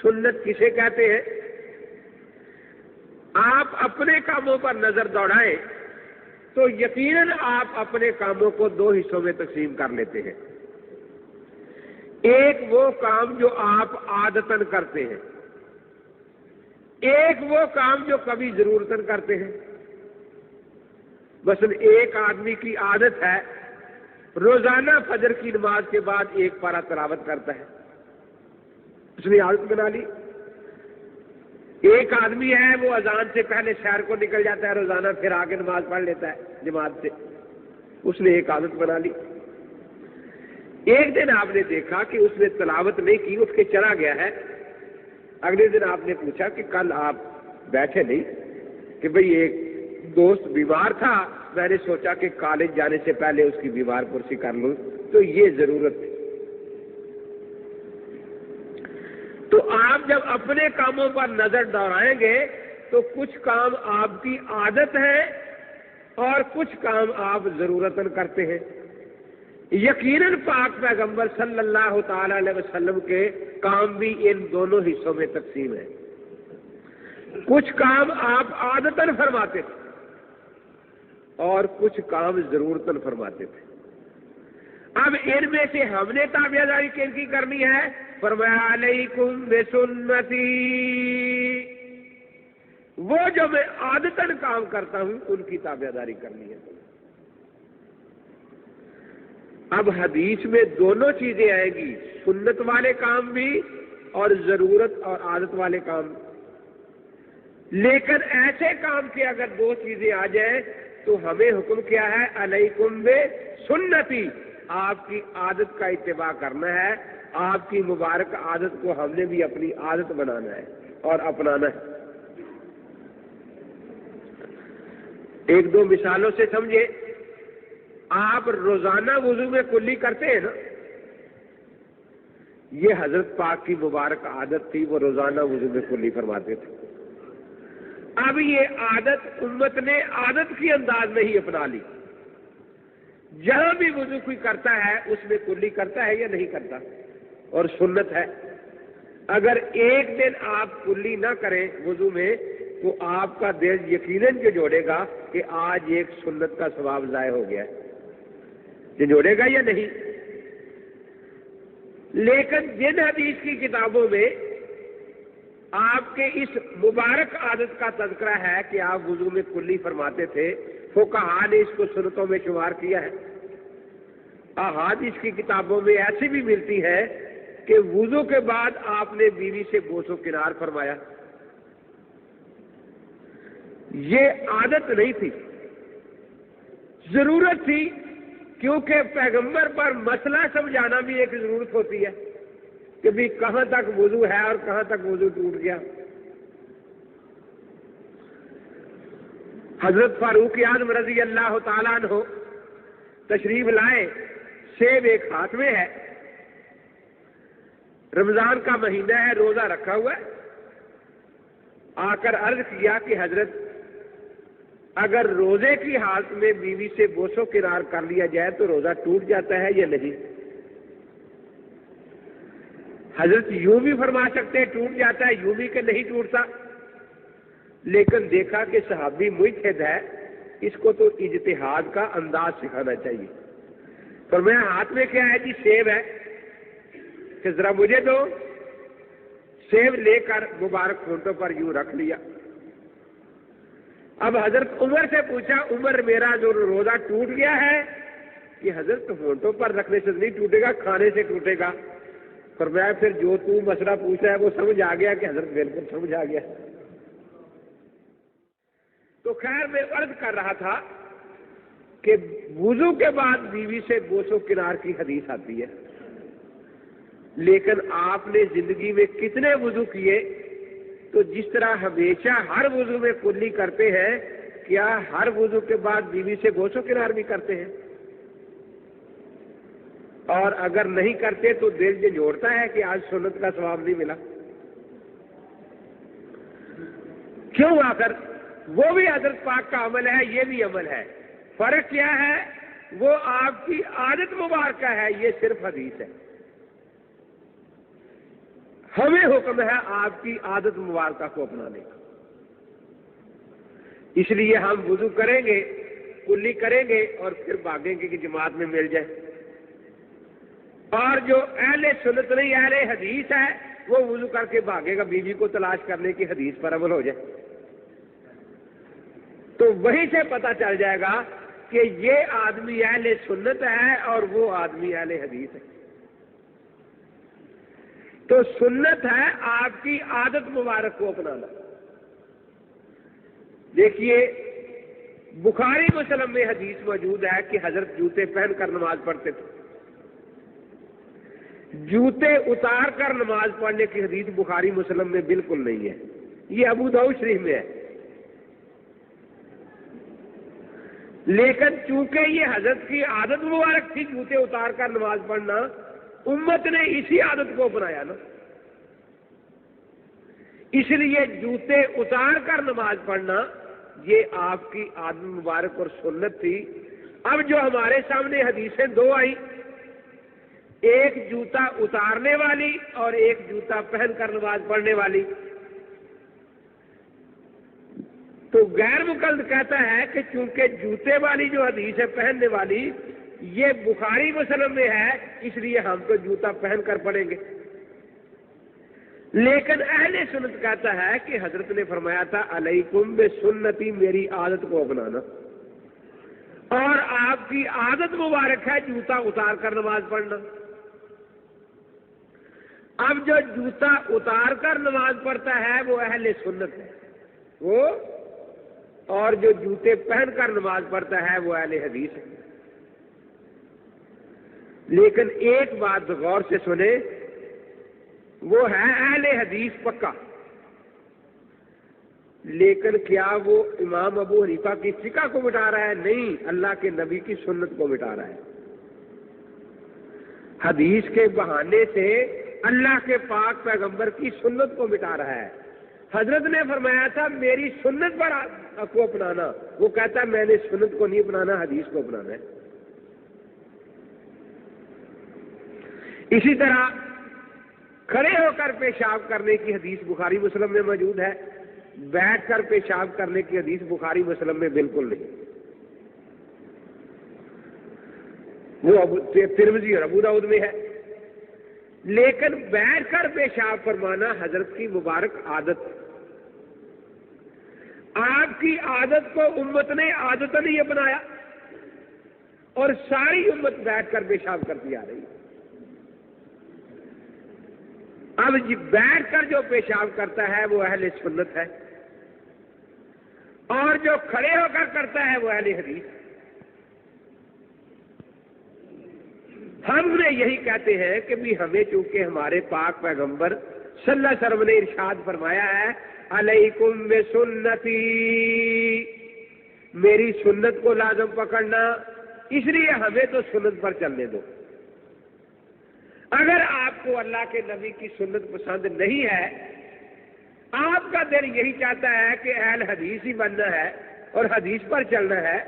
سنت کسے کہتے ہیں؟ آپ اپنے کاموں پر نظر دوڑائیں تو یقیناً آپ اپنے کاموں کو دو حصوں میں تقسیم کر لیتے ہیں۔ ایک وہ کام جو آپ عادتاً کرتے ہیں، ایک وہ کام جو کبھی ضرورتاً کرتے ہیں۔ مثلا ایک آدمی کی عادت ہے روزانہ فجر کی نماز کے بعد ایک پارہ تلاوت کرتا ہے، اس نے عادت بنا لی۔ ایک آدمی ہے وہ اذان سے پہلے شہر کو نکل جاتا ہے روزانہ، پھر آگے نماز پڑھ لیتا ہے جماعت سے، اس نے ایک عادت بنا لی۔ ایک دن آپ نے دیکھا کہ اس نے تلاوت نہیں کی، اٹھ کے چلا گیا ہے۔ اگلے دن آپ نے پوچھا کہ کل آپ بیٹھے نہیں؟ کہ بھئی ایک دوست بیمار تھا، میں نے سوچا کہ کالج جانے سے پہلے اس کی بیمار پرسی کر لوں، تو یہ ضرورت تھی۔ تو آپ جب اپنے کاموں پر نظر دوڑائیں گے تو کچھ کام آپ کی عادت ہے اور کچھ کام آپ ضرورتاً کرتے ہیں۔ یقیناً پاک پیغمبر صلی اللہ تعالی علیہ وسلم کے کام بھی ان دونوں حصوں میں تقسیم ہے۔ کچھ کام آپ عادتاً فرماتے تھے اور کچھ کام ضرورتاً فرماتے تھے۔ اب ان میں سے ہم نے تابعداری کن کی کرنی ہے؟ فرمایا علیکم بسنتی، وہ جو میں عادتاً کام کرتا ہوں ان کی تابعداری کرنی ہے۔ اب حدیث میں دونوں چیزیں آئیں گی، سنت والے کام بھی اور ضرورت اور عادت والے کام۔ لیکن ایسے کام کے اگر دو چیزیں آ جائیں تو ہمیں حکم کیا ہے؟ علیکم بسنتی، آپ کی عادت کا اتباع کرنا ہے، آپ کی مبارک عادت کو ہم نے بھی اپنی عادت بنانا ہے اور اپنانا ہے۔ ایک دو مثالوں سے سمجھے۔ آپ روزانہ وضو میں کلی کرتے ہیں نا، یہ حضرت پاک کی مبارک عادت تھی، وہ روزانہ وضو میں کلی فرماتے تھے۔ اب یہ عادت امت نے عادت کی انداز میں ہی اپنا لی، جہاں بھی وضو کوئی کرتا ہے اس میں کلی کرتا ہے یا نہیں کرتا، اور سنت ہے۔ اگر ایک دن آپ کلی نہ کریں وضو میں تو آپ کا دل یقیناً جھنجھوڑے گا کہ آج ایک سنت کا ثواب ضائع ہو گیا ہے، جھنجھوڑے گا یا نہیں؟ لیکن جن حدیث کی کتابوں میں آپ کے اس مبارک عادت کا تذکرہ ہے کہ آپ وضو میں کلی فرماتے تھے، فقہاء نے اس کو سنتوں میں شمار کیا ہے۔ احادیث کی کتابوں میں ایسی بھی ملتی ہے کہ وضو کے بعد آپ نے بیوی سے بوس و کنار فرمایا۔ یہ عادت نہیں تھی، ضرورت تھی، کیونکہ پیغمبر پر مسئلہ سمجھانا بھی ایک ضرورت ہوتی ہے کہ بھی کہاں تک وضو ہے اور کہاں تک وضو ٹوٹ گیا۔ حضرت فاروق اعظم رضی اللہ تعالیٰ عنہ تشریف لائے، سیب ایک ہاتھ میں ہے، رمضان کا مہینہ ہے، روزہ رکھا ہوا ہے۔ آ کر عرض کیا کہ حضرت اگر روزے کی حالت میں بیوی سے بوس و کنار کر لیا جائے تو روزہ ٹوٹ جاتا ہے یا نہیں؟ حضرت یوں بھی فرما سکتے ہیں ٹوٹ جاتا ہے، یوں بھی کہ نہیں ٹوٹتا، لیکن دیکھا کہ صحابی مجتہد ہے، اس کو تو اجتہاد کا انداز سکھانا چاہیے۔ فرمایا ہاتھ میں کیا ہے؟ جی سیب ہے، کہ ذرا مجھے دو۔ سیب لے کر مبارک ہونٹوں پر یوں رکھ لیا۔ اب حضرت عمر سے پوچھا، عمر میرا جو روزہ ٹوٹ گیا ہے؟ کہ حضرت ہونٹوں پر رکھنے سے نہیں ٹوٹے گا، کھانے سے ٹوٹے گا۔ فرمایا پھر جو تو مسئلہ پوچھا ہے وہ سمجھ آ گیا؟ کہ حضرت بالکل سمجھ آ گیا۔ تو خیر میں عرض کر رہا تھا کہ وضو کے بعد بیوی سے بوس و کنار کی حدیث آتی ہے، لیکن آپ نے زندگی میں کتنے وضو کیے؟ تو جس طرح ہمیشہ ہر وضو میں کلی کرتے ہیں، کیا ہر وضو کے بعد بیوی سے بوس و کنار بھی کرتے ہیں؟ اور اگر نہیں کرتے تو دل جھنجھوڑتا ہے کہ آج سنت کا ثواب نہیں ملا۔ کیوں؟ آخر وہ بھی حضرت پاک کا عمل ہے، یہ بھی عمل ہے، فرق کیا ہے؟ وہ آپ کی عادت مبارکہ ہے، یہ صرف حدیث ہے۔ ہمیں حکم ہے آپ کی عادت مبارکہ کو اپنانے کا۔ اس لیے ہم وضو کریں گے، کلی کریں گے اور پھر بھاگیں گے کہ جماعت میں مل جائے۔ اور جو اہل سنت نہیں، اہل حدیث ہے، وہ وضو کر کے بھاگے گا بیوی کو تلاش کرنے کی، حدیث پر عمل ہو جائے۔ تو وہیں سے پتہ چل جائے گا کہ یہ آدمی اہل سنت ہے اور وہ آدمی اہل حدیث ہے۔ تو سنت ہے آپ کی عادت مبارک کو اپنانا۔ دیکھیے بخاری مسلم میں حدیث موجود ہے کہ حضرت جوتے پہن کر نماز پڑھتے تھے۔ جوتے اتار کر نماز پڑھنے کی حدیث بخاری مسلم میں بالکل نہیں ہے، یہ ابو داؤد شریف میں ہے۔ لیکن چونکہ یہ حضرت کی عادت مبارک تھی جوتے اتار کر نماز پڑھنا، امت نے اسی عادت کو اپنایا نا، اس لیے جوتے اتار کر نماز پڑھنا یہ آپ کی عادت مبارک اور سنت تھی۔ اب جو ہمارے سامنے حدیثیں دو آئی، ایک جوتا اتارنے والی اور ایک جوتا پہن کر نماز پڑھنے والی، تو غیر مقلد کہتا ہے کہ چونکہ جوتے والی جو حدیث ہے پہننے والی یہ بخاری مسلم میں ہے، اس لیے ہم تو جوتا پہن کر پڑھیں گے۔ لیکن اہل سنت کہتا ہے کہ حضرت نے فرمایا تھا علیکم بسنتی، میری عادت کو اپنانا، اور آپ کی عادت مبارک ہے جوتا اتار کر نماز پڑھنا۔ اب جو جوتا اتار کر نماز پڑھتا ہے وہ اہل سنت ہے، وہ، اور جو جوتے پہن کر نماز پڑھتا ہے وہ اہل حدیث ہے۔ لیکن ایک بات غور سے سنیں، وہ ہے اہل حدیث پکا، لیکن کیا وہ امام ابو حنیفہ کی فقہ کو مٹا رہا ہے؟ نہیں، اللہ کے نبی کی سنت کو مٹا رہا ہے۔ حدیث کے بہانے سے اللہ کے پاک پیغمبر کی سنت کو مٹا رہا ہے۔ حضرت نے فرمایا تھا میری سنت پر کو اپنانا، وہ کہتا ہے میں نے سنت کو نہیں اپنانا، حدیث کو اپنانا ہے۔ اسی طرح کھڑے ہو کر پیشاب کرنے کی حدیث بخاری مسلم میں موجود ہے، بیٹھ کر پیشاب کرنے کی حدیث بخاری مسلم میں بالکل نہیں، وہ ترمذی اور ابو داؤد میں ہے۔ لیکن بیٹھ کر پیشاب فرمانا حضرت کی مبارک عادت، آپ کی عادت کو امت نے عادت نہیں اپنایا، اور ساری امت بیٹھ کر پیشاب کرتی آ رہی ہے۔ اب بیٹھ کر جو پیشاب کرتا ہے وہ اہل سنت ہے، اور جو کھڑے ہو کر کرتا ہے وہ اہل حدیث۔ ہم نے یہی کہتے ہیں کہ بھی ہمیں چونکہ ہمارے پاک پیغمبر صلی اللہ علیہ وسلم نے ارشاد فرمایا ہے علیکم بسنتی، میری سنت کو لازم پکڑنا، اس لیے ہمیں تو سنت پر چلنے دو۔ اگر آپ کو اللہ کے نبی کی سنت پسند نہیں ہے، آپ کا دل یہی چاہتا ہے کہ اہل حدیث ہی بننا ہے اور حدیث پر چلنا ہے،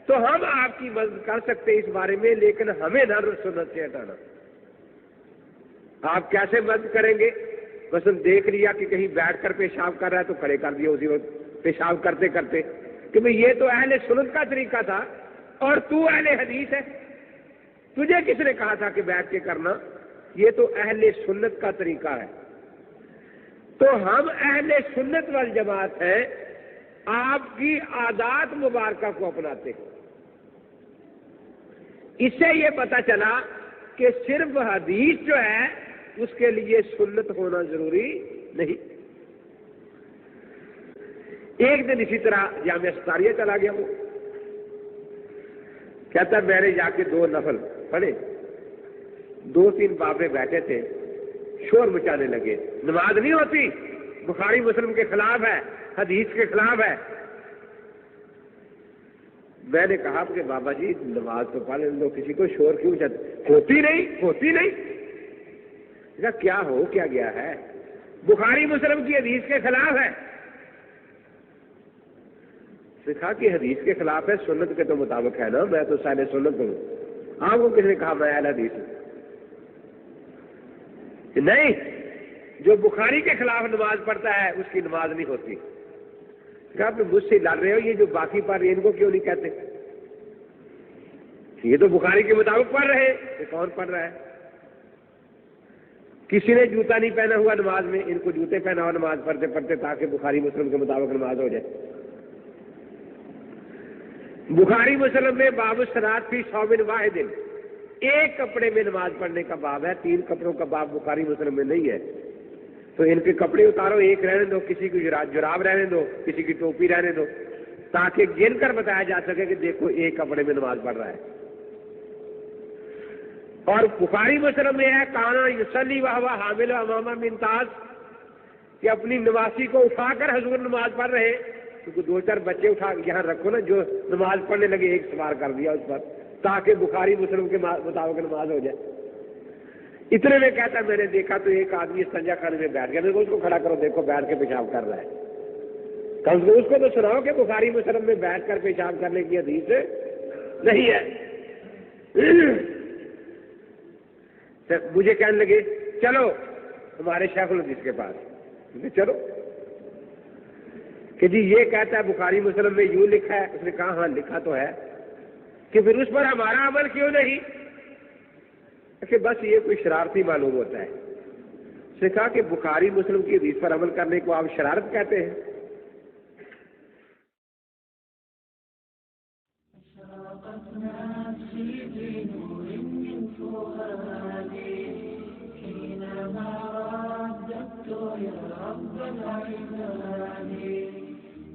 تو ہم آپ کی مدد کر سکتے ہیں اس بارے میں، لیکن ہمیں نہ سنت سے ہٹانا۔ آپ کیسے مدد کریں گے؟ بس دیکھ لیا کہ کہیں بیٹھ کر پیشاب کر رہا ہے تو کھڑے کر دیا اسی وقت پیشاب کرتے کرتے کہ بھئی یہ تو اہل سنت کا طریقہ تھا اور تو اہل حدیث ہے، تجھے کس نے کہا تھا کہ بیٹھ کے کرنا؟ یہ تو اہل سنت کا طریقہ ہے۔ تو ہم اہل سنت والجماعت ہیں، آپ کی عادات مبارکہ کو اپناتے ہیں۔ اس سے یہ پتہ چلا کہ صرف حدیث جو ہے اس کے لیے سنت ہونا ضروری نہیں۔ ایک دن اسی طرح جامعہ ستاریہ چلا گیا، وہ کہتا میں نے جا کے 2 نفل پڑھے، 2-3 بابے بیٹھے تھے، شور مچانے لگے، نماز نہیں ہوتی، بخاری مسلم کے خلاف ہے، حدیث کے خلاف ہے۔ میں نے کہا کہ بابا جی نماز تو پڑھ لو، کسی کو شور کیوں چاہتے؟ ہوتی نہیں۔ کیا ہو کیا گیا ہے؟ بخاری مسلم کی حدیث کے خلاف ہے۔ کہا کہ حدیث کے خلاف ہے، سنت کے تو مطابق ہے نا، میں تو اہل سنت ہوں۔ آپ کو کس نے کہا میں اہل حدیث ہوں؟ نہیں، جو بخاری کے خلاف نماز پڑھتا ہے اس کی نماز نہیں ہوتی. کہا آپ مجھ سے لڑ رہے ہو, یہ جو باقی پڑھ رہے ہیں ان کو کیوں نہیں کہتے؟ یہ تو بخاری کے مطابق پڑھ رہے ہیں, یہ کون پڑھ رہا ہے؟ کسی نے جوتا نہیں پہنا ہوا نماز میں, ان کو جوتے پہنا ہوا نماز پڑھتے پڑھتے تاکہ بخاری مسلم کے مطابق نماز ہو جائے. بخاری مسلم میں باب الصلاۃ فی ثوب واحد, ایک کپڑے میں نماز پڑھنے کا باب ہے, 3 کپڑوں کا باب بخاری مسلم میں نہیں ہے. تو ان کے کپڑے اتارو, ایک رہنے دو, کسی کی جراب رہنے دو, کسی کی ٹوپی رہنے دو, تاکہ گن کر بتایا جا سکے کہ دیکھو ایک کپڑے میں نماز پڑھ رہا ہے. اور بخاری مسلم میں ہے کانا یصلی وہو حامل امامہ من تاج, کہ اپنی نواسی کو اٹھا کر حضور نماز پڑھ رہے, کیونکہ 2-4 بچے اٹھا یہاں رکھو نا, جو نماز پڑھنے لگے ایک سوار کر دیا اس پر, تاکہ بخاری مسلم کے مطابق نماز ہو جائے. اتنے میں کہتا میں نے دیکھا تو ایک آدمی استنجا خانے میں بیٹھ گیا, میں اس کو کھڑا کرو, دیکھو بیٹھ کے پیشاب کر رہا ہے. کم سے کم اس کو تو سناؤ کہ بخاری مسلم میں بیٹھ کر پیشاب کرنے کی حدیث نہیں ہے. مجھے کہنے لگے چلو ہمارے شیخ الحدیث کے پاس. چلو کہ جی یہ کہتا ہے بخاری مسلم میں یوں لکھا ہے. اس نے کہا ہاں لکھا تو ہے, کہ پھر اس پر ہمارا عمل کیوں نہیں؟ کہ بس یہ کوئی شرارتی معلوم ہوتا ہے. اس نے کہا کہ بخاری مسلم کی حدیث پر عمل کرنے کو آپ شرارت کہتے ہیں؟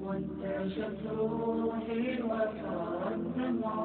وانتشت روحي وصار الدمع